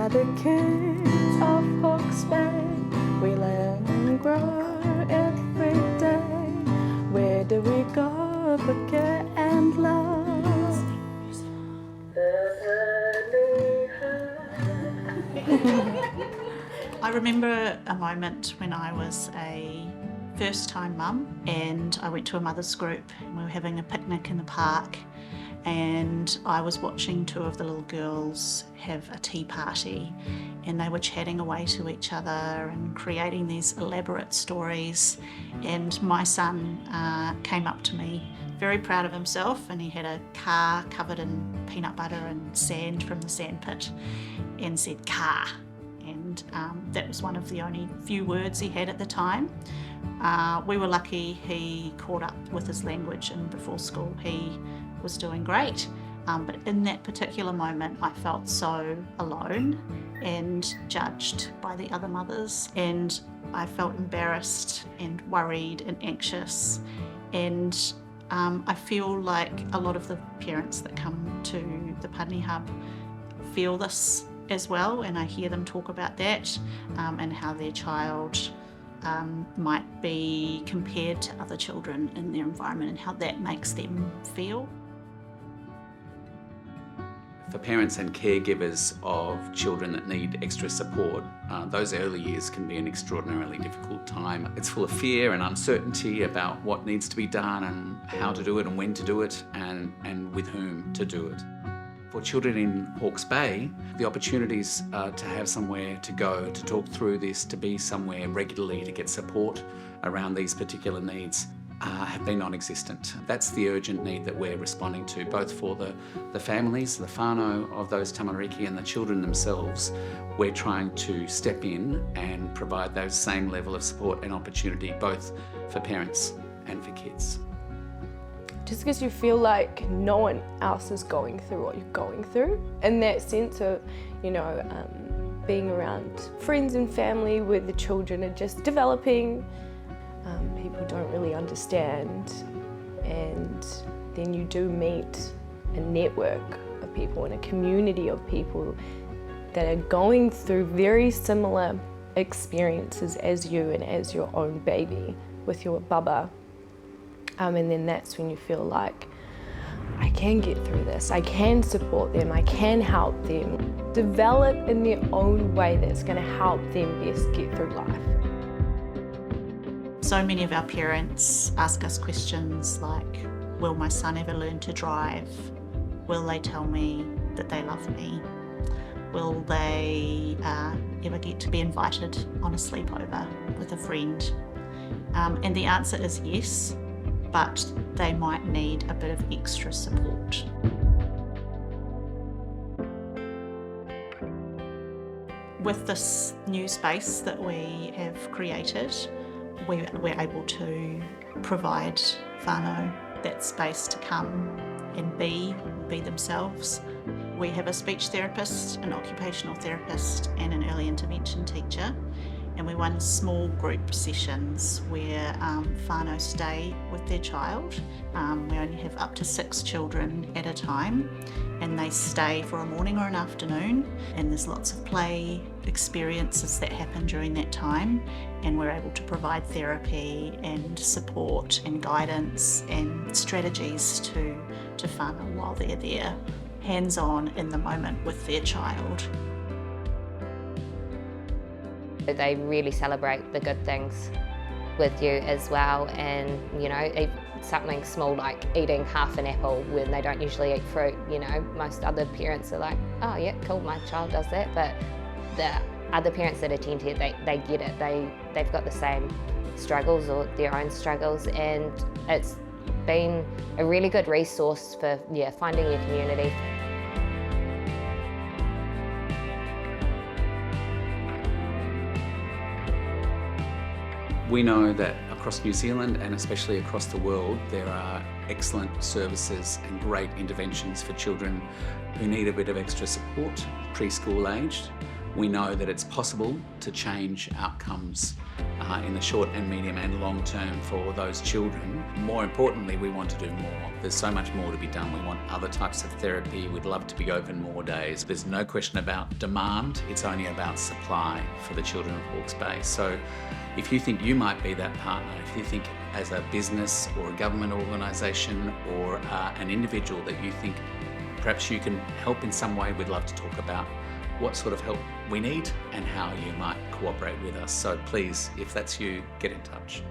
are the kids of Hawke's Bay. We learn and grow every day. Where do we go for care and love? I remember a moment when I was a first-time mum and I went to a mother's group and we were having a picnic in the park, and I was watching two of the little girls have a tea party, and they were chatting away to each other and creating these elaborate stories. And my son came up to me very proud of himself, and he had a car covered in peanut butter and sand from the sandpit and said car. And that was one of the only few words he had at the time. We were lucky he caught up with his language, and before school he was doing great. But in that particular moment I felt so alone and judged by the other mothers, and I felt embarrassed and worried and anxious. And I feel like a lot of the parents that come to the Pudney Hub feel this as well, and I hear them talk about that and how their child might be compared to other children in their environment and how that makes them feel. For parents and caregivers of children that need extra support, those early years can be an extraordinarily difficult time. It's full of fear and uncertainty about what needs to be done and how to do it and when to do it and with whom to do it. For children in Hawke's Bay, the opportunities to have somewhere to go, to talk through this, to be somewhere regularly to get support around these particular needs have been non-existent. That's the urgent need that we're responding to, both for the families, the whānau of those tamariki and the children themselves. We're trying to step in and provide those same level of support and opportunity, both for parents and for kids. Just because you feel like no one else is going through what you're going through, and that sense of, being around friends and family where the children are just developing, people don't really understand, and then you do meet a network of people and a community of people that are going through very similar experiences as you and as your own baby with your baba. And then that's when you feel like, I can get through this, I can support them, I can help them develop in their own way that's going to help them best get through life. So many of our parents ask us questions like, will my son ever learn to drive? Will they tell me that they love me? Will they ever get to be invited on a sleepover with a friend? And the answer is yes, but they might need a bit of extra support. With this new space that we have created, we're able to provide whānau that space to come and be themselves. We have a speech therapist, an occupational therapist and an early intervention teacher, and we run small group sessions where whānau stay with their child. We only have up to 6 children at a time, and they stay for a morning or an afternoon, and there's lots of play experiences that happen during that time, and we're able to provide therapy and support and guidance and strategies to whānau while they're there, hands-on in the moment with their child. They really celebrate the good things with you as well, and something small like eating half an apple when they don't usually eat fruit. Most other parents are like, oh yeah, cool, my child does that, but the other parents that attend here, they get it. They've got the same struggles or their own struggles, and it's been a really good resource for finding your community. We know that across New Zealand and especially across the world, there are excellent services and great interventions for children who need a bit of extra support, preschool aged. We know that it's possible to change outcomes in the short and medium and long term for those children. More importantly, we want to do more. There's so much more to be done. We want other types of therapy. We'd love to be open more days. There's no question about demand. It's only about supply for the children of Hawke's Bay. So if you think you might be that partner, if you think as a business or a government organisation or an individual that you think perhaps you can help in some way, we'd love to talk about what sort of help we need and how you might cooperate with us. So please, if that's you, get in touch.